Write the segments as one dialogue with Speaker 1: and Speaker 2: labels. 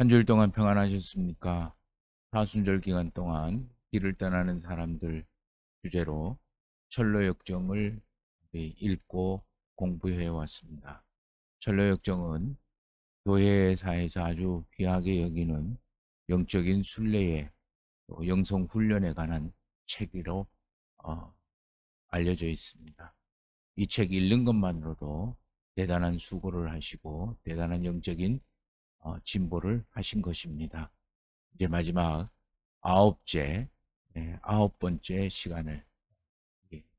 Speaker 1: 한 주일 동안 평안하셨습니까? 사순절 기간 동안 길을 떠나는 사람들 주제로 철로역정을 읽고 공부해 왔습니다. 철로역정은 교회사에서 아주 귀하게 여기는 영적인 순례의 영성 훈련에 관한 책으로 알려져 있습니다. 이 책 읽는 것만으로도 대단한 수고를 하시고 대단한 영적인 진보를 하신 것입니다. 이제 마지막 아홉 번째 시간을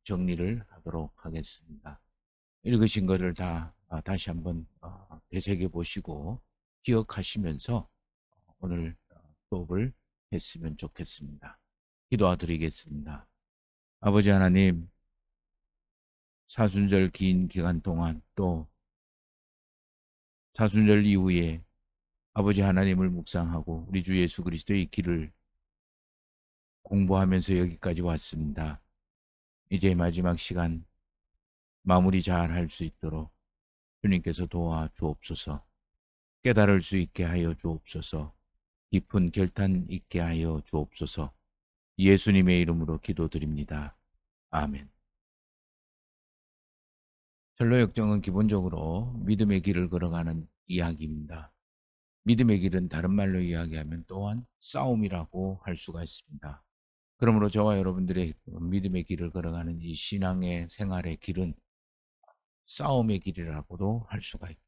Speaker 1: 정리를 하도록 하겠습니다. 읽으신 것을 다 다시 한번 되새겨 보시고 기억하시면서 오늘 수업을 했으면 좋겠습니다. 기도드리겠습니다. 아버지 하나님, 사순절 긴 기간 동안 또 사순절 이후에 아버지 하나님을 묵상하고 우리 주 예수 그리스도의 길을 공부하면서 여기까지 왔습니다. 이제 마지막 시간 마무리 잘 할 수 있도록 주님께서 도와 주옵소서. 깨달을 수 있게 하여 주옵소서. 깊은 결단 있게 하여 주옵소서. 예수님의 이름으로 기도드립니다. 아멘. 철로역정은 기본적으로 믿음의 길을 걸어가는 이야기입니다. 믿음의 길은 다른 말로 이야기하면 또한 싸움이라고 할 수가 있습니다. 그러므로 저와 여러분들의 믿음의 길을 걸어가는 이 신앙의 생활의 길은 싸움의 길이라고도 할 수가 있습니다.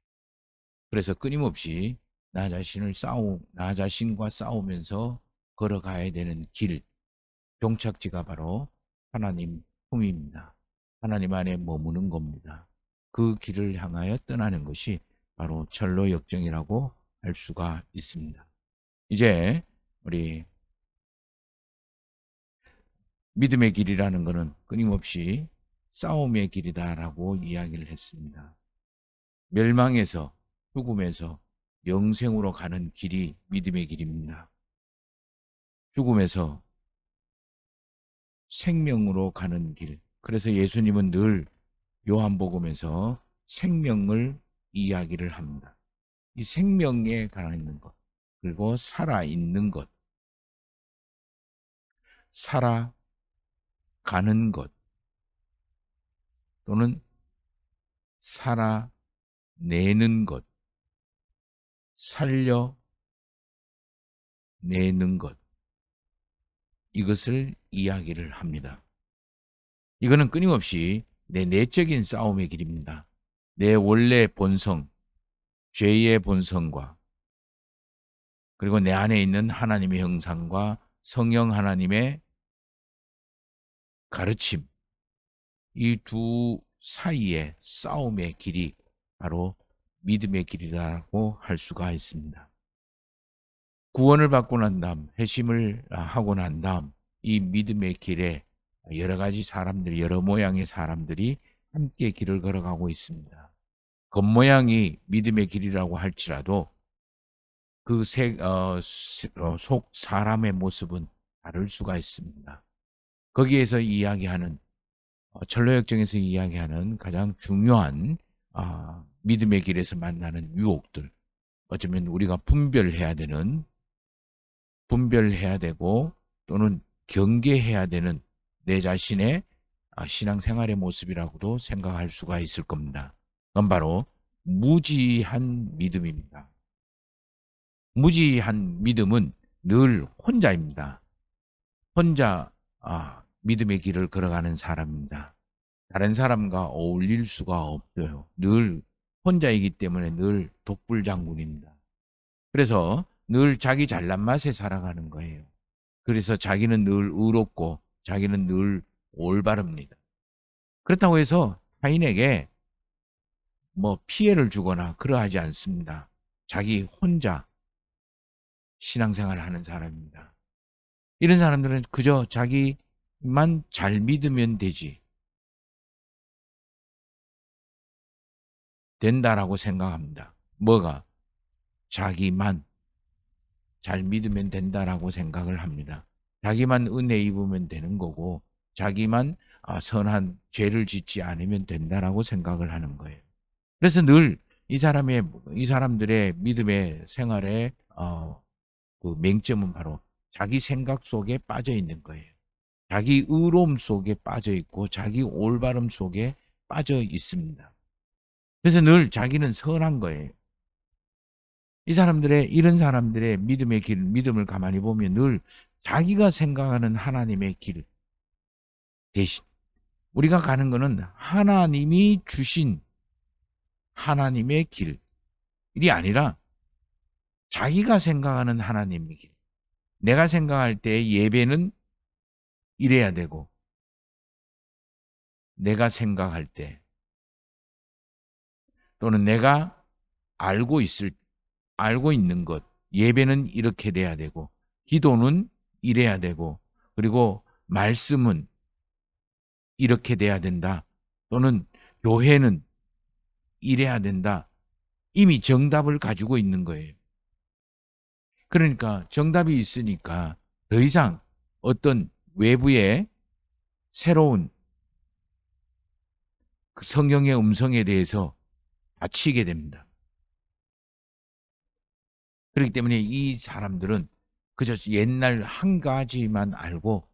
Speaker 1: 그래서 끊임없이 나 자신과 싸우면서 걸어가야 되는 길, 종착지가 바로 하나님 품입니다. 하나님 안에 머무는 겁니다. 그 길을 향하여 떠나는 것이 바로 철로역정이라고 할 수가 있습니다. 이제 우리 믿음의 길이라는 것은 끊임없이 싸움의 길이다라고 이야기를 했습니다. 멸망에서 죽음에서 영생으로 가는 길이 믿음의 길입니다. 죽음에서 생명으로 가는 길. 그래서 예수님은 늘 요한복음에서 생명을 이야기를 합니다. 이 생명에 관한 것, 그리고 살아있는 것, 살아가는 것, 또는 살아내는 것, 살려내는 것, 이것을 이야기를 합니다. 이거는 끊임없이 내 내적인 싸움의 길입니다. 내 원래 본성, 죄의 본성과 그리고 내 안에 있는 하나님의 형상과 성령 하나님의 가르침, 이 두 사이의 싸움의 길이 바로 믿음의 길이라고 할 수가 있습니다. 구원을 받고 난 다음, 회심을 하고 난 다음 이 믿음의 길에 여러 가지 사람들, 여러 모양의 사람들이 함께 길을 걸어가고 있습니다. 겉모양이 믿음의 길이라고 할지라도 그 속 사람의 모습은 다를 수가 있습니다. 거기에서 이야기하는 철로역정에서 이야기하는 가장 중요한 믿음의 길에서 만나는 유혹들, 어쩌면 우리가 분별해야 되고 또는 경계해야 되는 내 자신의 신앙생활의 모습이라고도 생각할 수가 있을 겁니다. 그건 바로 무지한 믿음입니다. 무지한 믿음은 늘 혼자입니다. 혼자 믿음의 길을 걸어가는 사람입니다. 다른 사람과 어울릴 수가 없어요. 늘 혼자이기 때문에 늘 독불장군입니다. 그래서 늘 자기 잘난 맛에 살아가는 거예요. 그래서 자기는 늘 의롭고 자기는 늘 올바릅니다. 그렇다고 해서 타인에게 피해를 주거나 그러하지 않습니다. 자기 혼자 신앙생활을 하는 사람입니다. 이런 사람들은 그저 자기만 잘 믿으면 된다라고 생각합니다. 뭐가? 자기만 잘 믿으면 된다라고 생각을 합니다. 자기만 은혜 입으면 되는 거고 자기만 선한 죄를 짓지 않으면 된다라고 생각을 하는 거예요. 그래서 늘 이 사람들의 믿음의 생활의 그 맹점은 바로 자기 생각 속에 빠져 있는 거예요. 자기 의로움 속에 빠져 있고 자기 올바름 속에 빠져 있습니다. 그래서 늘 자기는 선한 거예요. 이런 사람들의 믿음의 길, 믿음을 가만히 보면 늘 자기가 생각하는 하나님의 길 대신 우리가 가는 거는 하나님이 주신 하나님의 길이 아니라 자기가 생각하는 하나님의 길. 내가 생각할 때 예배는 이래야 되고, 내가 생각할 때 또는 내가 알고 있는 것, 예배는 이렇게 돼야 되고, 기도는 이래야 되고, 그리고 말씀은 이렇게 돼야 된다. 또는 교회는 이래야 된다. 이미 정답을 가지고 있는 거예요. 그러니까 정답이 있으니까 더 이상 어떤 외부의 새로운 그 성경의 음성에 대해서 다치게 됩니다. 그렇기 때문에 이 사람들은 그저 옛날 한 가지만 알고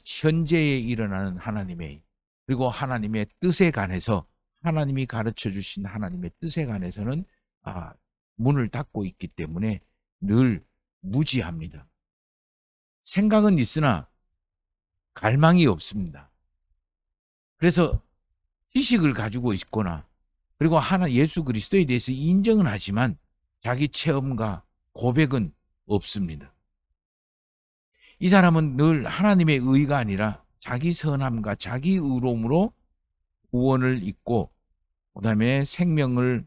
Speaker 1: 현재에 일어나는 하나님의 그리고 하나님의 뜻에 관해서 하나님이 가르쳐 주신 하나님의 뜻에 관해서는 문을 닫고 있기 때문에 늘 무지합니다. 생각은 있으나 갈망이 없습니다. 그래서 지식을 가지고 있거나 그리고 예수 그리스도에 대해서 인정은 하지만 자기 체험과 고백은 없습니다. 이 사람은 늘 하나님의 의가 아니라 자기 선함과 자기 의로움으로 구원을 잊고 그다음에 생명을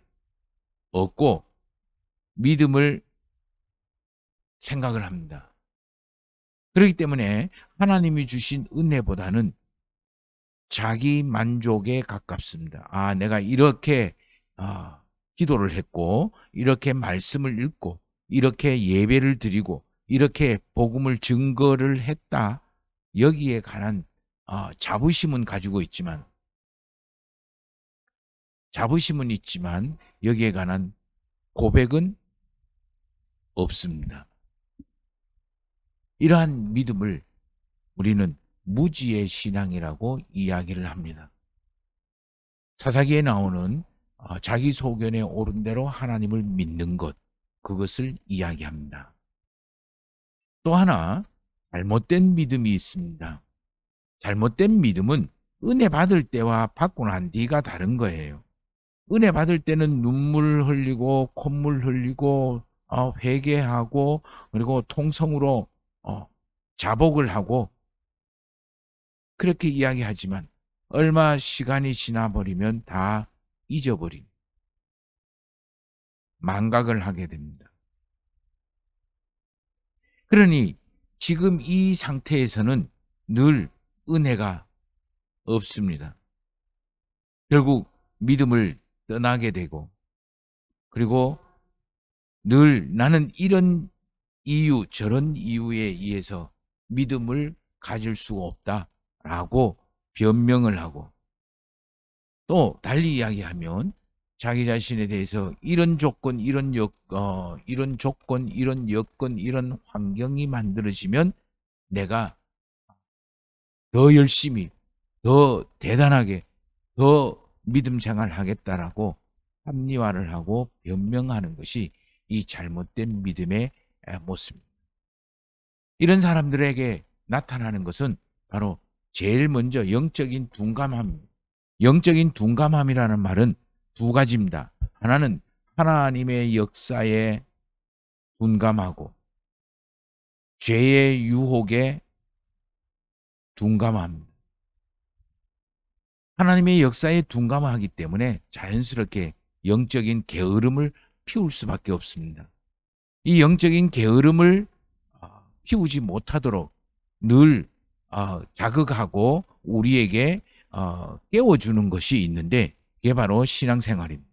Speaker 1: 얻고 믿음을 생각을 합니다. 그렇기 때문에 하나님이 주신 은혜보다는 자기 만족에 가깝습니다. 내가 이렇게 기도를 했고 이렇게 말씀을 읽고 이렇게 예배를 드리고 이렇게 복음을 증거를 했다. 여기에 관한 자부심은 있지만 여기에 관한 고백은 없습니다. 이러한 믿음을 우리는 무지의 신앙이라고 이야기를 합니다. 사사기에 나오는 자기 소견에 옳은 대로 하나님을 믿는 것, 그것을 이야기합니다. 또 하나 잘못된 믿음이 있습니다. 잘못된 믿음은 은혜 받을 때와 받고 난 뒤가 다른 거예요. 은혜 받을 때는 눈물 흘리고 콧물 흘리고 회개하고 그리고 통성으로 자복을 하고 그렇게 이야기하지만 얼마 시간이 지나버리면 다 잊어버린 망각을 하게 됩니다. 그러니 지금 이 상태에서는 늘 은혜가 없습니다. 결국 믿음을 떠나게 되고 그리고 늘 나는 이런 이유 저런 이유에 의해서 믿음을 가질 수가 없다라고 변명을 하고 또 달리 이야기하면 자기 자신에 대해서 이런 조건, 이런 조건, 이런 여건, 이런 환경이 만들어지면 내가 더 열심히, 더 대단하게, 더 믿음 생활하겠다라고 합리화를 하고 변명하는 것이 이 잘못된 믿음의 모습입니다. 이런 사람들에게 나타나는 것은 바로 제일 먼저 영적인 둔감함입니다. 영적인 둔감함이라는 말은 두 가지입니다. 하나는 하나님의 역사에 둔감하고 죄의 유혹에 둔감합니다. 하나님의 역사에 둔감하기 때문에 자연스럽게 영적인 게으름을 피울 수밖에 없습니다. 이 영적인 게으름을 피우지 못하도록 늘 자극하고 우리에게 깨워주는 것이 있는데 그게 바로 신앙생활입니다.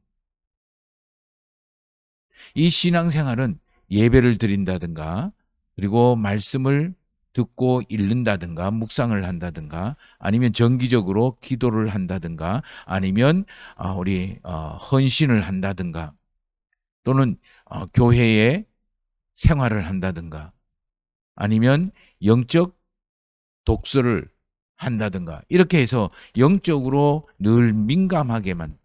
Speaker 1: 이 신앙생활은 예배를 드린다든가 그리고 말씀을 듣고 읽는다든가 묵상을 한다든가 아니면 정기적으로 기도를 한다든가 아니면 우리 헌신을 한다든가 또는 교회에 생활을 한다든가 아니면 영적 독서를 한다든가 이렇게 해서 영적으로 민감하게 만들고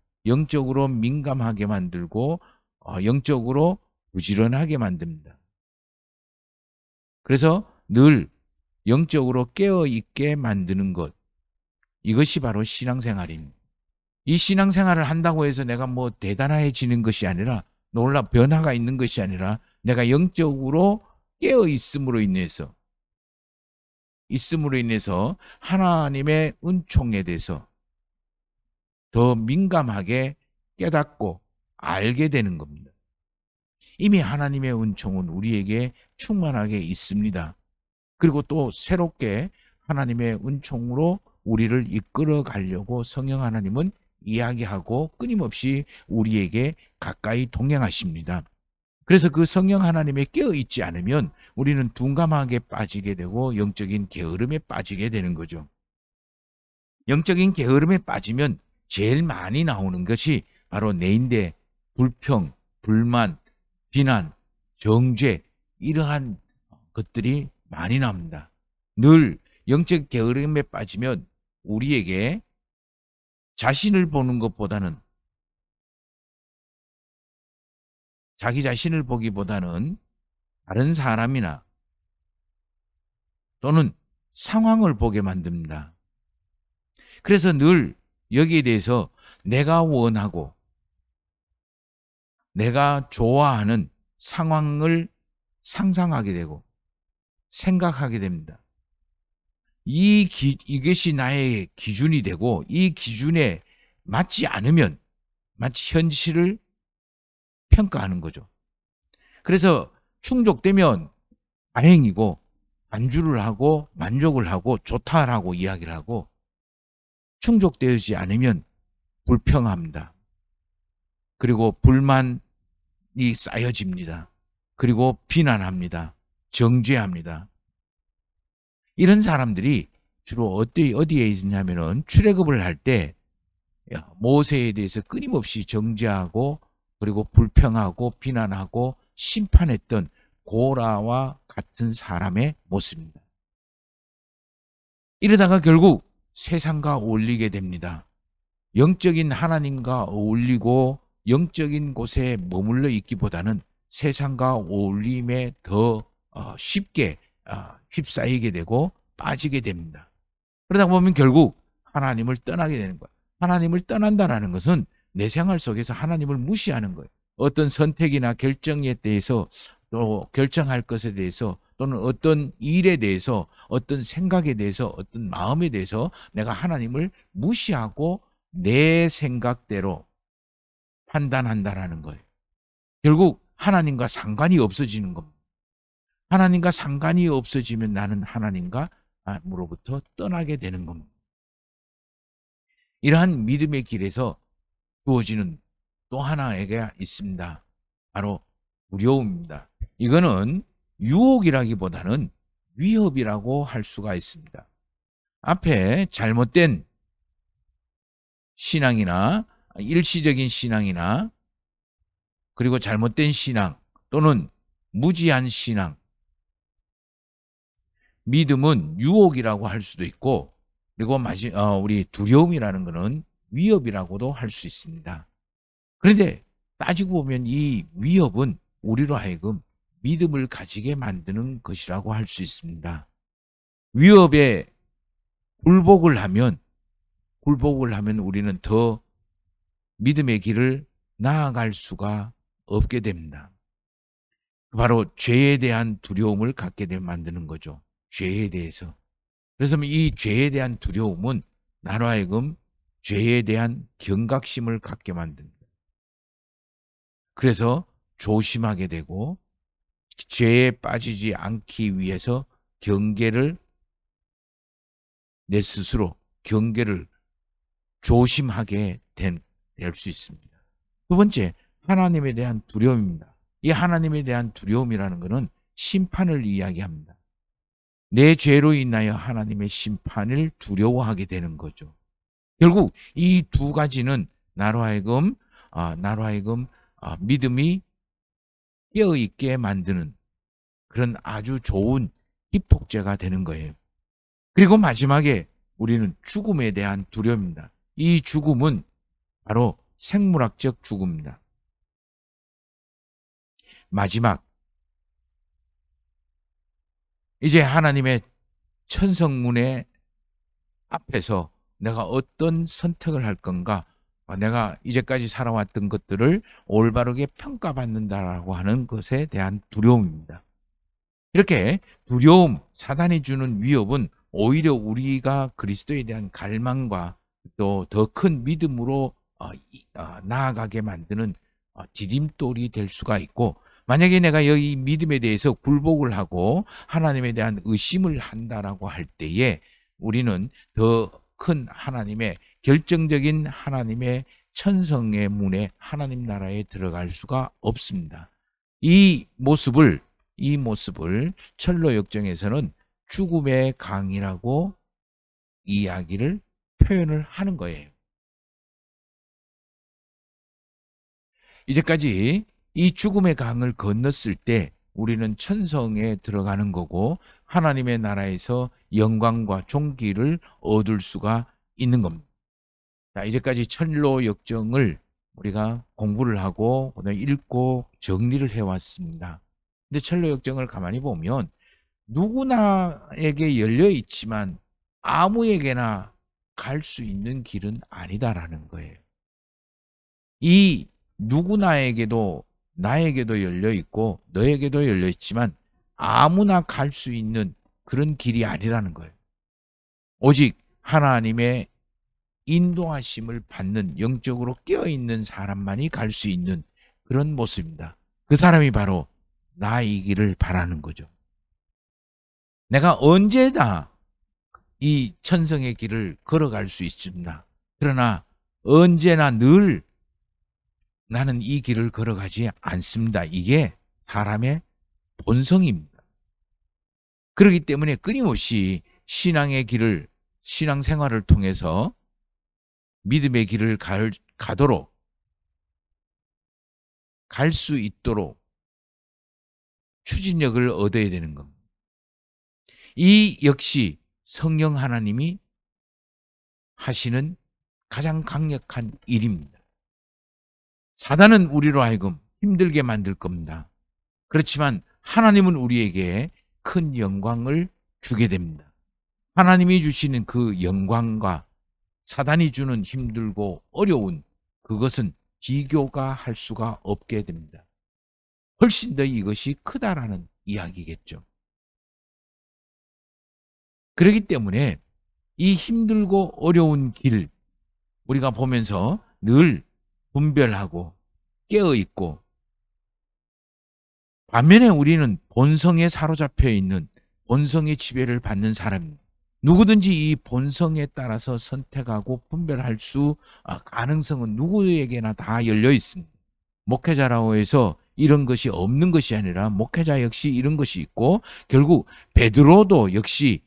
Speaker 1: 영적으로 부지런하게 만듭니다. 그래서 늘 영적으로 깨어있게 만드는 것, 이것이 바로 신앙생활입니다. 이 신앙생활을 한다고 해서 내가 뭐 대단해지는 것이 아니라 놀라 변화가 있는 것이 아니라 내가 영적으로 있음으로 인해서 하나님의 은총에 대해서 더 민감하게 깨닫고 알게 되는 겁니다. 이미 하나님의 은총은 우리에게 충만하게 있습니다. 그리고 또 새롭게 하나님의 은총으로 우리를 이끌어 가려고 성령 하나님은 이야기하고 끊임없이 우리에게 가까이 동행하십니다. 그래서 그 성령 하나님에 깨어있지 않으면 우리는 둔감하게 빠지게 되고 영적인 게으름에 빠지게 되는 거죠. 영적인 게으름에 빠지면 제일 많이 나오는 것이 바로 내인대, 불평, 불만, 비난, 정죄 이러한 것들이 많이 나옵니다. 늘 영적 게으름에 빠지면 우리에게 자신을 보는 것보다는 자기 자신을 보기보다는 다른 사람이나 또는 상황을 보게 만듭니다. 그래서 늘 여기에 대해서 내가 원하고 내가 좋아하는 상황을 상상하게 되고 생각하게 됩니다. 이것이 나의 기준이 되고 이 기준에 맞지 않으면 마치 현실을 평가하는 거죠. 그래서 충족되면 다행이고 안주를 하고 만족을 하고 좋다라고 이야기를 하고 충족되지 않으면 불평합니다. 그리고 불만이 쌓여집니다. 그리고 비난합니다. 정죄합니다. 이런 사람들이 주로 어디에 있냐면은 출애굽을 할 때 모세에 대해서 끊임없이 정죄하고 그리고 불평하고 비난하고 심판했던 고라와 같은 사람의 모습입니다. 이러다가 결국 세상과 어울리게 됩니다. 영적인 하나님과 어울리고 영적인 곳에 머물러 있기보다는 세상과 어울림에 더 쉽게 휩싸이게 되고 빠지게 됩니다. 그러다 보면 결국 하나님을 떠나게 되는 거예요. 하나님을 떠난다는 것은 내 생활 속에서 하나님을 무시하는 거예요. 어떤 선택이나 결정에 대해서 또 결정할 것에 대해서 또는 어떤 일에 대해서 어떤 생각에 대해서 어떤 마음에 대해서 내가 하나님을 무시하고 내 생각대로 판단한다라는 거예요. 결국 하나님과 상관이 없어지는 겁니다. 하나님과 상관이 없어지면 나는 하나님과로부터 떠나게 되는 겁니다. 이러한 믿음의 길에서 주어지는 또 하나가 있습니다. 바로 두려움입니다. 이거는 유혹이라기보다는 위협이라고 할 수가 있습니다. 앞에 잘못된 신앙이나 일시적인 신앙이나 그리고 잘못된 신앙 또는 무지한 신앙, 믿음은 유혹이라고 할 수도 있고 그리고 우리 두려움이라는 것은 위협이라고도 할 수 있습니다. 그런데 따지고 보면 이 위협은 우리로 하여금 믿음을 가지게 만드는 것이라고 할 수 있습니다. 위협에 굴복을 하면 우리는 더 믿음의 길을 나아갈 수가 없게 됩니다. 바로 죄에 대한 두려움을 갖게 만드는 거죠. 죄에 대해서. 그래서 이 죄에 대한 두려움은 나로 하여금 죄에 대한 경각심을 갖게 만듭니다. 그래서 조심하게 되고 죄에 빠지지 않기 위해서 내 스스로 경계를 조심하게 될 수 있습니다. 두 번째, 하나님에 대한 두려움입니다. 이 하나님에 대한 두려움이라는 것은 심판을 이야기합니다. 내 죄로 인하여 하나님의 심판을 두려워하게 되는 거죠. 결국 이 두 가지는 나로 하여금 믿음이 깨어있게 만드는 그런 아주 좋은 기폭제가 되는 거예요. 그리고 마지막에 우리는 죽음에 대한 두려움입니다. 이 죽음은 바로 생물학적 죽음입니다. 마지막, 이제 하나님의 천성문의 앞에서 내가 어떤 선택을 할 건가, 내가 이제까지 살아왔던 것들을 올바르게 평가받는다라고 하는 것에 대한 두려움입니다. 이렇게 두려움, 사단이 주는 위협은 오히려 우리가 그리스도에 대한 갈망과 또 더 큰 믿음으로 나아가게 만드는 디딤돌이 될 수가 있고, 만약에 내가 여기 믿음에 대해서 굴복을 하고 하나님에 대한 의심을 한다라고 할 때에 우리는 더 큰 하나님의 결정적인 하나님의 천성의 문에 하나님 나라에 들어갈 수가 없습니다. 이 모습을 철로 역정에서는 죽음의 강이라고 이야기를 표현을 하는 거예요. 이제까지 이 죽음의 강을 건넜을 때 우리는 천성에 들어가는 거고 하나님의 나라에서 영광과 존귀를 얻을 수가 있는 겁니다. 자, 이제까지 천로 역정을 우리가 공부를 하고 읽고 정리를 해왔습니다. 근데 천로 역정을 가만히 보면 누구나에게 열려 있지만 아무에게나 갈 수 있는 길은 아니다라는 거예요. 이 누구나에게도 나에게도 열려 있고 너에게도 열려 있지만 아무나 갈 수 있는 그런 길이 아니라는 거예요. 오직 하나님의 인도하심을 받는 영적으로 깨어있는 사람만이 갈 수 있는 그런 모습입니다. 그 사람이 바로 나이기를 바라는 거죠. 내가 언제나 이 천성의 길을 걸어갈 수 있습니다. 그러나 언제나 늘 나는 이 길을 걸어가지 않습니다. 이게 사람의 본성입니다. 그렇기 때문에 끊임없이 신앙의 길을, 신앙생활을 통해서 믿음의 길을 가도록 갈 수 있도록 추진력을 얻어야 되는 겁니다. 이 역시 성령 하나님이 하시는 가장 강력한 일입니다. 사단은 우리로 하여금 힘들게 만들 겁니다. 그렇지만 하나님은 우리에게 큰 영광을 주게 됩니다. 하나님이 주시는 그 영광과 사단이 주는 힘들고 어려운 그것은 비교가 할 수가 없게 됩니다. 훨씬 더 이것이 크다라는 이야기겠죠. 그렇기 때문에 이 힘들고 어려운 길 우리가 보면서 늘 분별하고 깨어있고, 반면에 우리는 본성에 사로잡혀 있는 본성의 지배를 받는 사람입니다. 누구든지 이 본성에 따라서 선택하고 분별할 수 가능성은 누구에게나 다 열려 있습니다. 목회자라고 해서 이런 것이 없는 것이 아니라 목회자 역시 이런 것이 있고, 결국 베드로도 역시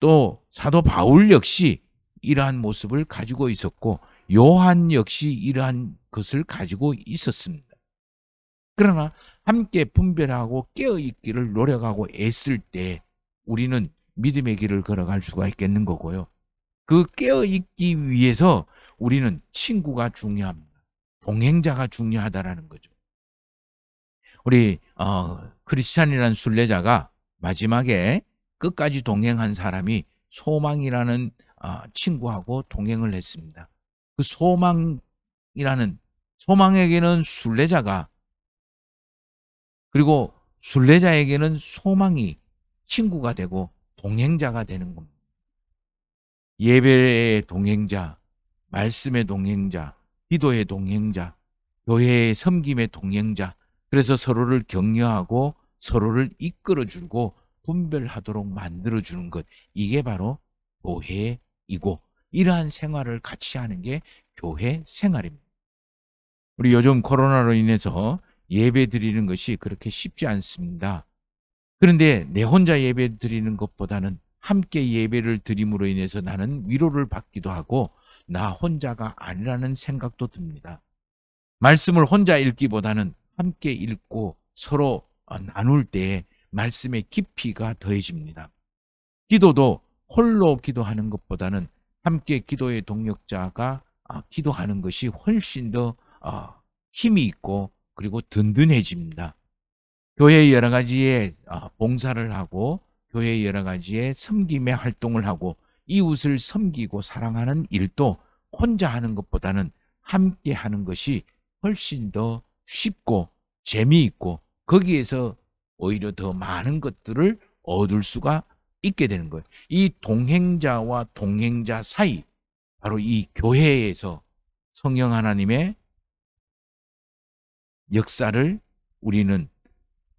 Speaker 1: 또 사도 바울 역시 이러한 모습을 가지고 있었고 요한 역시 이러한 것을 가지고 있었습니다. 그러나 함께 분별하고 깨어있기를 노력하고 애쓸 때 우리는 믿음의 길을 걸어갈 수가 있겠는 거고요. 그 깨어있기 위해서 우리는 친구가 중요합니다. 동행자가 중요하다라는 거죠. 우리 크리스찬이라는 순례자가 마지막에 끝까지 동행한 사람이 소망이라는 친구하고 동행을 했습니다. 그 소망에게는 순례자가, 그리고 순례자에게는 소망이 친구가 되고 동행자가 되는 겁니다. 예배의 동행자, 말씀의 동행자, 기도의 동행자, 교회의 섬김의 동행자. 그래서 서로를 격려하고 서로를 이끌어주고 분별하도록 만들어주는 것, 이게 바로 교회이고 이러한 생활을 같이 하는 게 교회 생활입니다. 우리 요즘 코로나로 인해서 예배 드리는 것이 그렇게 쉽지 않습니다. 그런데 내 혼자 예배 드리는 것보다는 함께 예배를 드림으로 인해서 나는 위로를 받기도 하고 나 혼자가 아니라는 생각도 듭니다. 말씀을 혼자 읽기보다는 함께 읽고 서로 나눌 때 말씀의 깊이가 더해집니다. 기도도 홀로 기도하는 것보다는 함께 기도의 동역자가 기도하는 것이 훨씬 더 힘이 있고 그리고 든든해집니다. 교회의 여러 가지의 봉사를 하고 교회의 여러 가지의 섬김의 활동을 하고 이웃을 섬기고 사랑하는 일도 혼자 하는 것보다는 함께 하는 것이 훨씬 더 쉽고 재미있고 거기에서 오히려 더 많은 것들을 얻을 수가 있게 되는 거예요. 이 동행자와 동행자 사이, 바로 이 교회에서 성령 하나님의 역사를 우리는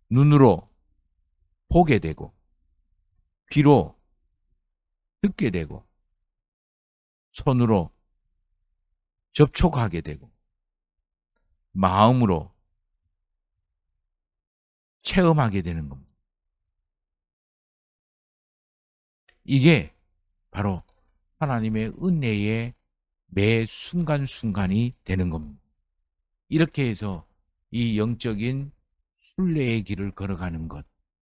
Speaker 1: 눈으로 보게 되고 귀로 듣게 되고 손으로 접촉하게 되고 마음으로 체험하게 되는 겁니다. 이게 바로 하나님의 은혜의 매 순간순간이 되는 겁니다. 이렇게 해서 이 영적인 순례의 길을 걸어가는 것,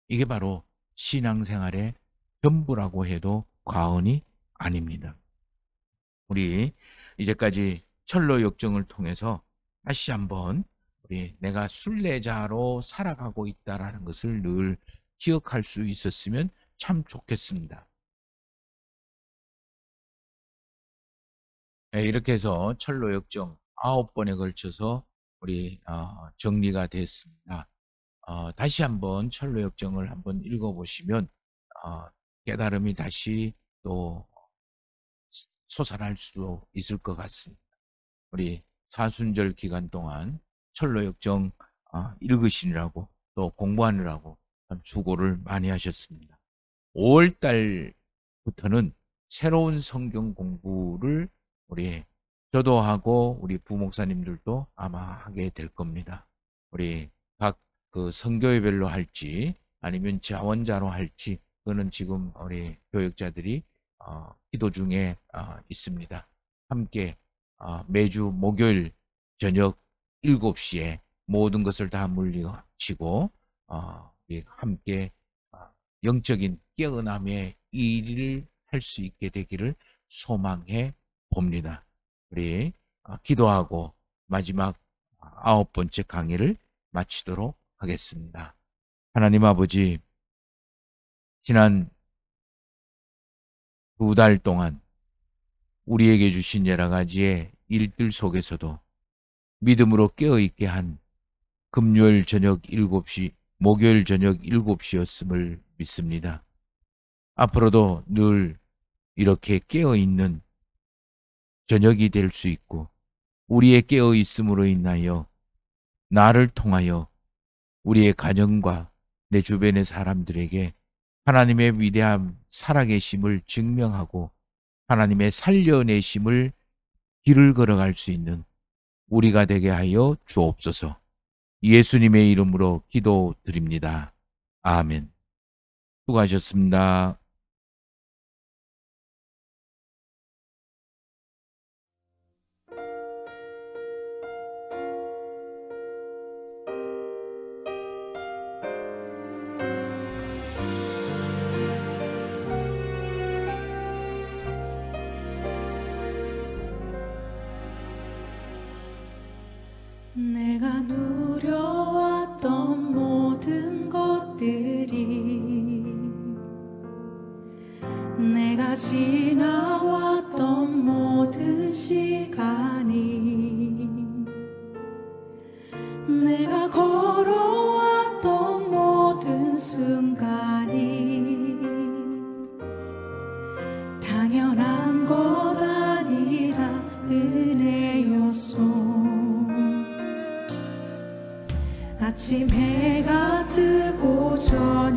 Speaker 1: 이게 바로 신앙생활의 전부라고 해도 과언이 아닙니다. 우리 이제까지 철로 역정을 통해서 다시 한번 우리 내가 순례자로 살아가고 있다라는 것을 늘 기억할 수 있었으면 참 좋겠습니다. 네, 이렇게 해서 철로 역정 9번에 걸쳐서 우리 정리가 됐습니다. 다시 한번 철로 역정을 한번 읽어보시면 깨달음이 다시 또 솟아날 수 있을 것 같습니다. 우리 사순절 기간 동안 철로 역정 읽으시느라고 또 공부하느라고 참 수고를 많이 하셨습니다. 5월 달부터는 새로운 성경 공부를 우리 저도 하고 우리 부목사님들도 아마 하게 될 겁니다. 우리 각 그 선교회별로 할지 아니면 자원자로 할지 그거는 지금 우리 교역자들이 기도 중에 있습니다. 함께 매주 목요일 저녁 7시에 모든 것을 다 물리치고 우리 함께 영적인 깨어남의 일을 할 수 있게 되기를 소망해 봅니다. 우리 기도하고 마지막 9번째 강의를 마치도록 하겠습니다. 하나님 아버지, 지난 2달 동안 우리에게 주신 여러 가지의 일들 속에서도 믿음으로 깨어있게 한 금요일 저녁 7시, 목요일 저녁 7시였음을 믿습니다. 앞으로도 늘 이렇게 깨어있는 저녁이 될 수 있고 우리의 깨어있음으로 인하여 나를 통하여 우리의 가정과 내 주변의 사람들에게 하나님의 위대한 살아계심을 증명하고 하나님의 살려내심을 길을 걸어갈 수 있는 우리가 되게 하여 주옵소서. 예수님의 이름으로 기도드립니다. 아멘. 수고하셨습니다.
Speaker 2: 내가 누려왔던 모든 것들이 내가 지나왔던 모든 시간이 내가 걸어왔던 모든 순간이 당연한 것 아니라 은혜였소. 아침 해가 뜨고 저녁